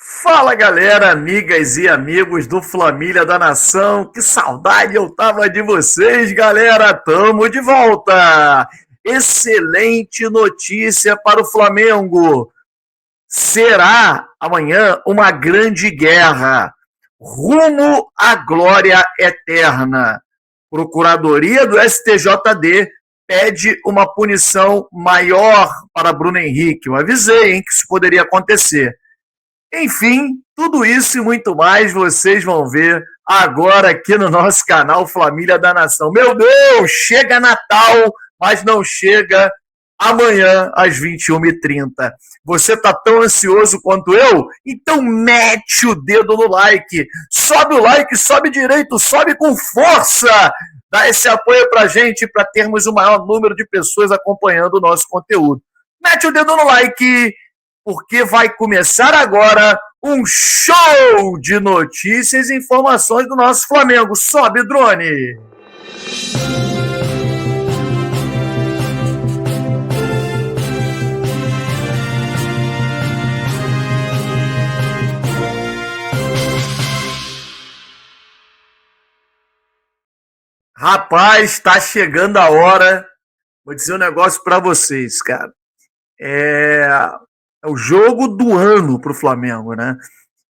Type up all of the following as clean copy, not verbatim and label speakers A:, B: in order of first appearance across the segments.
A: Fala galera, amigas e amigos do Flamília da Nação, que saudade eu tava de vocês, galera, tamo de volta! Excelente notícia para o Flamengo, será amanhã uma grande guerra, rumo à glória eterna. Procuradoria do STJD pede uma punição maior para Bruno Henrique, eu avisei que isso poderia acontecer. Enfim, tudo isso e muito mais vocês vão ver agora aqui no nosso canal Flamília da Nação. Meu Deus, chega Natal, mas não chega amanhã às 21h30. Você tá tão ansioso quanto eu? Então mete o dedo no like. Sobe o like, sobe direito, sobe com força. Dá esse apoio pra gente para termos o maior número de pessoas acompanhando o nosso conteúdo. Mete o dedo no like, porque vai começar agora um show de notícias e informações do nosso Flamengo. Sobe, drone! Rapaz, está chegando a hora. Vou dizer um negócio para vocês, cara. É o jogo do ano para o Flamengo, né?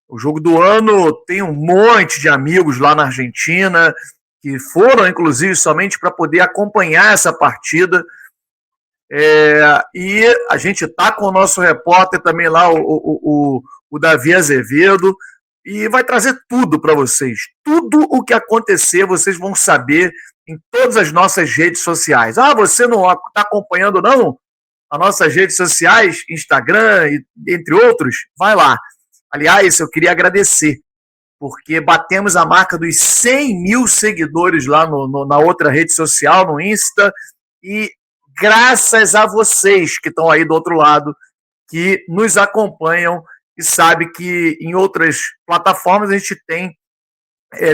A: O jogo do ano tem um monte de amigos lá na Argentina que foram, inclusive, somente para poder acompanhar essa partida. E a gente tá com o nosso repórter também lá, o Davi Azevedo, e vai trazer tudo para vocês. Tudo o que acontecer, vocês vão saber em todas as nossas redes sociais. Ah, você não está acompanhando, não? As nossas redes sociais, Instagram, entre outros, vai lá. Aliás, eu queria agradecer, porque batemos a marca dos 100 mil seguidores lá na outra rede social, no Insta, e graças a vocês que estão aí do outro lado, que nos acompanham e sabe que em outras plataformas a gente tem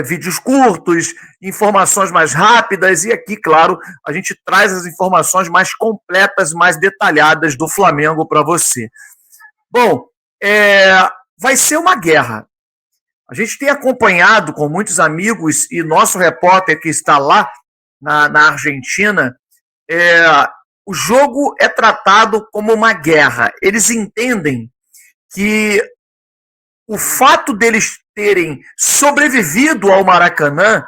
A: vídeos curtos, informações mais rápidas, e aqui, claro, a gente traz as informações mais completas, mais detalhadas do Flamengo para você. Bom, vai ser uma guerra. A gente tem acompanhado com muitos amigos e nosso repórter que está lá na Argentina, o jogo é tratado como uma guerra. Eles entendem que o fato deles terem sobrevivido ao Maracanã,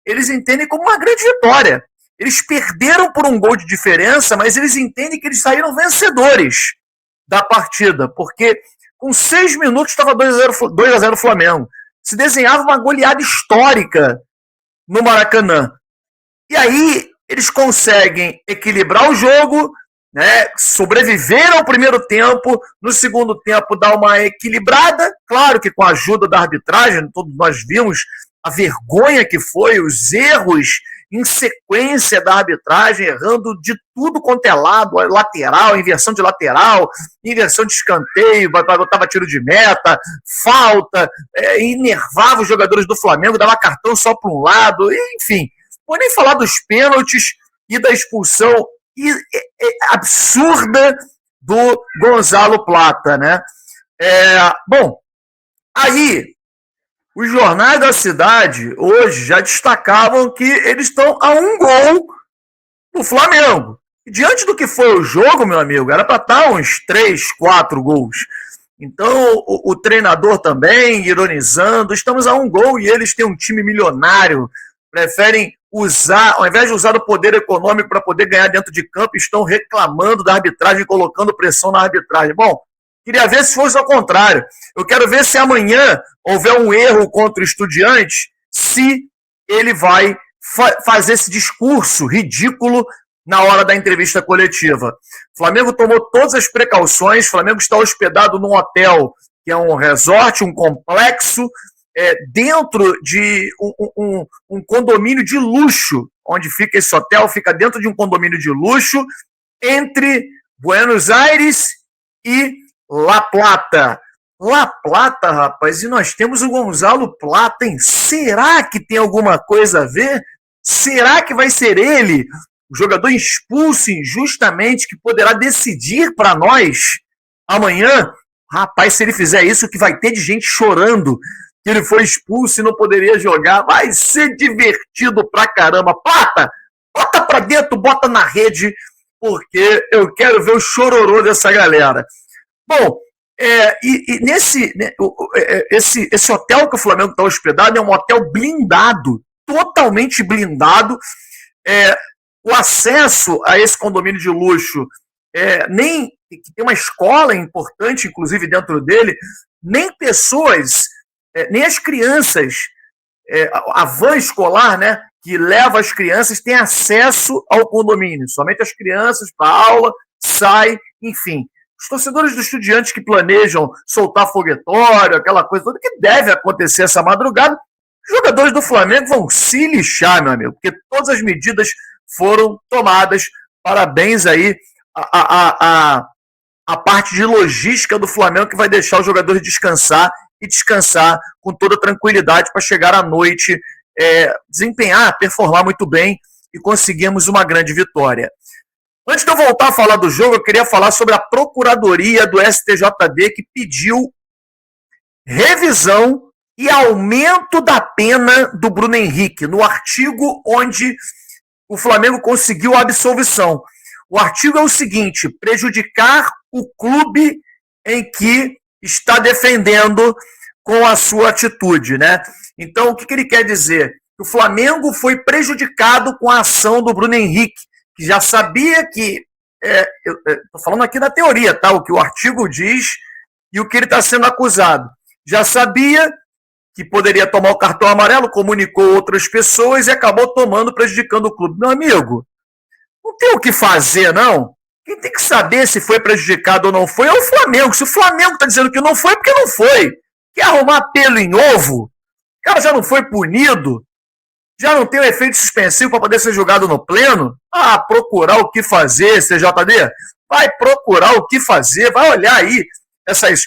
A: eles entendem como uma grande vitória. Eles perderam por um gol de diferença, mas eles entendem que eles saíram vencedores da partida, porque com 6 minutos estava 2-0 Flamengo. Se desenhava uma goleada histórica no Maracanã. E aí eles conseguem equilibrar o jogo, né, sobreviver ao primeiro tempo, no segundo tempo dar uma equilibrada, claro que com a ajuda da arbitragem, todos nós vimos a vergonha que foi, os erros em sequência da arbitragem, errando de tudo quanto é lado, lateral, inversão de lateral, inversão de escanteio, botava tiro de meta, falta, enervava os jogadores do Flamengo, dava cartão só para um lado, enfim, vou nem falar dos pênaltis e da expulsão absurda do Gonzalo Plata, né? Bom, aí os jornais da cidade hoje já destacavam que eles estão a um gol do Flamengo. E diante do que foi o jogo, meu amigo, era para estar uns 3, 4 gols. Então o treinador também ironizando, estamos a um gol e eles têm um time milionário, preferem usar, ao invés de usar o poder econômico para poder ganhar dentro de campo, estão reclamando da arbitragem, colocando pressão na arbitragem. Bom, queria ver se fosse ao contrário. Eu quero ver se amanhã houver um erro contra o Estudiantes, se ele vai fazer esse discurso ridículo na hora da entrevista coletiva. O Flamengo tomou todas as precauções, o Flamengo está hospedado num hotel, que é um resort, um complexo, dentro de um condomínio de luxo, onde fica esse hotel, fica dentro de um condomínio de luxo, entre Buenos Aires e La Plata. La Plata, rapaz, e nós temos o Gonzalo Plata, hein? Será que tem alguma coisa a ver? Será que vai ser ele, o jogador expulso injustamente, que poderá decidir para nós amanhã Rapaz, se ele fizer isso, que vai ter de gente chorando que ele foi expulso e não poderia jogar. Vai ser divertido pra caramba. Bota pra dentro, bota na rede, porque eu quero ver o chororô dessa galera. Bom, esse hotel que o Flamengo está hospedado é um hotel blindado, totalmente blindado. O acesso a esse condomínio de luxo, nem tem uma escola importante, inclusive, dentro dele, nem pessoas, nem as crianças, a van escolar, né, que leva as crianças, tem acesso ao condomínio. Somente as crianças para aula, sai, enfim. Os torcedores do Estudiantes que planejam soltar foguetório, aquela coisa toda que deve acontecer essa madrugada, os jogadores do Flamengo vão se lixar, meu amigo, porque todas as medidas foram tomadas. Parabéns aí a parte de logística do Flamengo, que vai deixar os jogadores descansar e descansar com toda tranquilidade para chegar à noite, desempenhar, performar muito bem e conseguirmos uma grande vitória. Antes de eu voltar a falar do jogo, eu queria falar sobre a Procuradoria do STJD, que pediu revisão e aumento da pena do Bruno Henrique, no artigo onde o Flamengo conseguiu a absolvição. O artigo é o seguinte: prejudicar o clube em que está defendendo com a sua atitude, né? Então, o que ele quer dizer? O Flamengo foi prejudicado com a ação do Bruno Henrique, que já sabia que... estou falando aqui da teoria, tá? O que o artigo diz e o que ele está sendo acusado. Já sabia que poderia tomar o cartão amarelo, comunicou outras pessoas e acabou tomando, prejudicando o clube. Meu amigo, não tem o que fazer, não. Quem tem que saber se foi prejudicado ou não foi é o Flamengo. Se o Flamengo está dizendo que não foi, porque não foi. Quer arrumar pelo em ovo? O cara já não foi punido? Já não tem o efeito suspensivo para poder ser julgado no pleno? Procurar o que fazer, CJD. Vai procurar o que fazer, vai olhar aí essas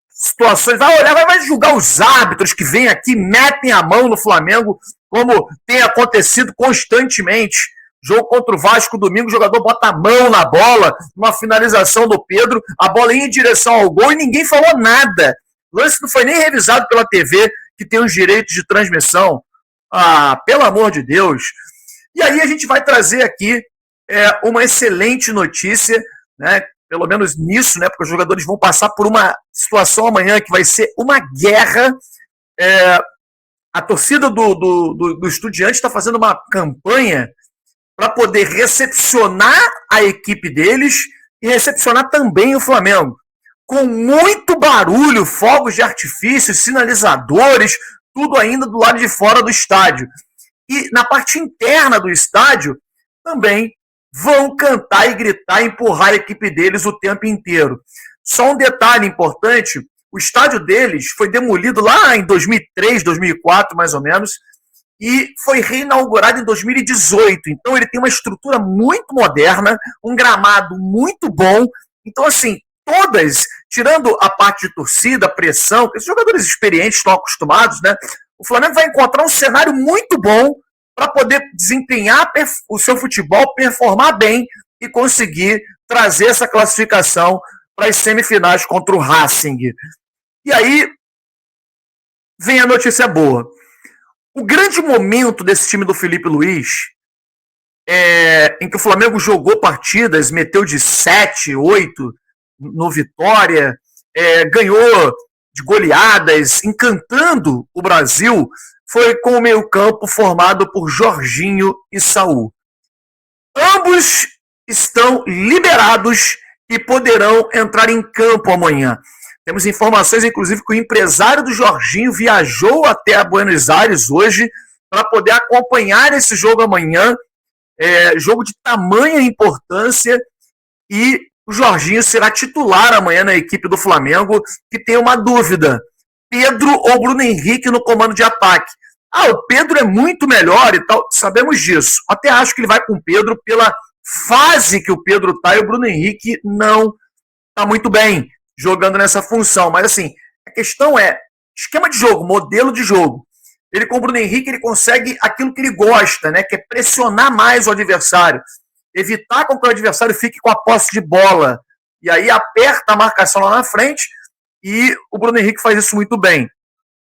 A: situações, vai julgar os árbitros que vêm aqui, metem a mão no Flamengo, como tem acontecido constantemente. Jogo contra o Vasco domingo, o jogador bota a mão na bola, uma finalização do Pedro, a bola ia em direção ao gol e ninguém falou nada. O lance não foi nem revisado pela TV, que tem os direitos de transmissão. Pelo amor de Deus. E aí a gente vai trazer aqui uma excelente notícia, né? Pelo menos nisso, né? Porque os jogadores vão passar por uma situação amanhã que vai ser uma guerra. A torcida do Estudiantes está fazendo uma campanha para poder recepcionar a equipe deles e recepcionar também o Flamengo. Com muito barulho, fogos de artifício, sinalizadores, tudo ainda do lado de fora do estádio. E na parte interna do estádio, também vão cantar e gritar, empurrar a equipe deles o tempo inteiro. Só um detalhe importante, o estádio deles foi demolido lá em 2003, 2004, mais ou menos, e foi reinaugurado em 2018. Então ele tem uma estrutura muito moderna, um gramado muito bom. Então, assim, todas, tirando a parte de torcida, pressão, que os jogadores experientes estão acostumados, né? O Flamengo vai encontrar um cenário muito bom para poder desempenhar o seu futebol, performar bem e conseguir trazer essa classificação para as semifinais contra o Racing. E aí vem a notícia boa. O grande momento desse time do Felipe Luiz, em que o Flamengo jogou partidas, meteu de 7, 8 no Vitória, ganhou de goleadas, encantando o Brasil, foi com o meio-campo formado por Jorginho e Saul. Ambos estão liberados e poderão entrar em campo amanhã. Temos informações, inclusive, que o empresário do Jorginho viajou até Buenos Aires hoje para poder acompanhar esse jogo amanhã. Jogo de tamanha importância, e o Jorginho será titular amanhã na equipe do Flamengo, que tem uma dúvida: Pedro ou Bruno Henrique no comando de ataque. O Pedro é muito melhor e tal, sabemos disso. Até acho que ele vai com o Pedro pela fase que o Pedro está, e o Bruno Henrique não está muito bem jogando nessa função. Mas assim, a questão é esquema de jogo, modelo de jogo. Ele com o Bruno Henrique, ele consegue aquilo que ele gosta, né? Que é pressionar mais o adversário, evitar com que o adversário fique com a posse de bola, e aí aperta a marcação lá na frente, e o Bruno Henrique faz isso muito bem.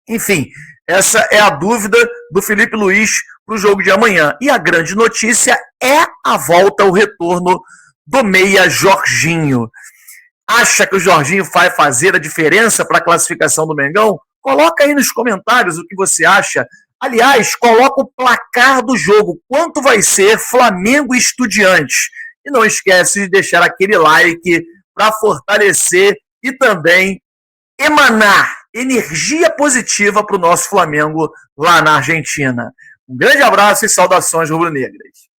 A: Enfim, essa é a dúvida do Felipe Luiz para o jogo de amanhã. E a grande notícia é a volta, o retorno do meia Jorginho. Acha que o Jorginho vai fazer a diferença para a classificação do Mengão? Coloca aí nos comentários o que você acha. Aliás, coloca o placar do jogo. Quanto vai ser Flamengo e Estudiantes? E não esquece de deixar aquele like para fortalecer e também emanar energia positiva para o nosso Flamengo lá na Argentina. Um grande abraço e saudações rubro-negras.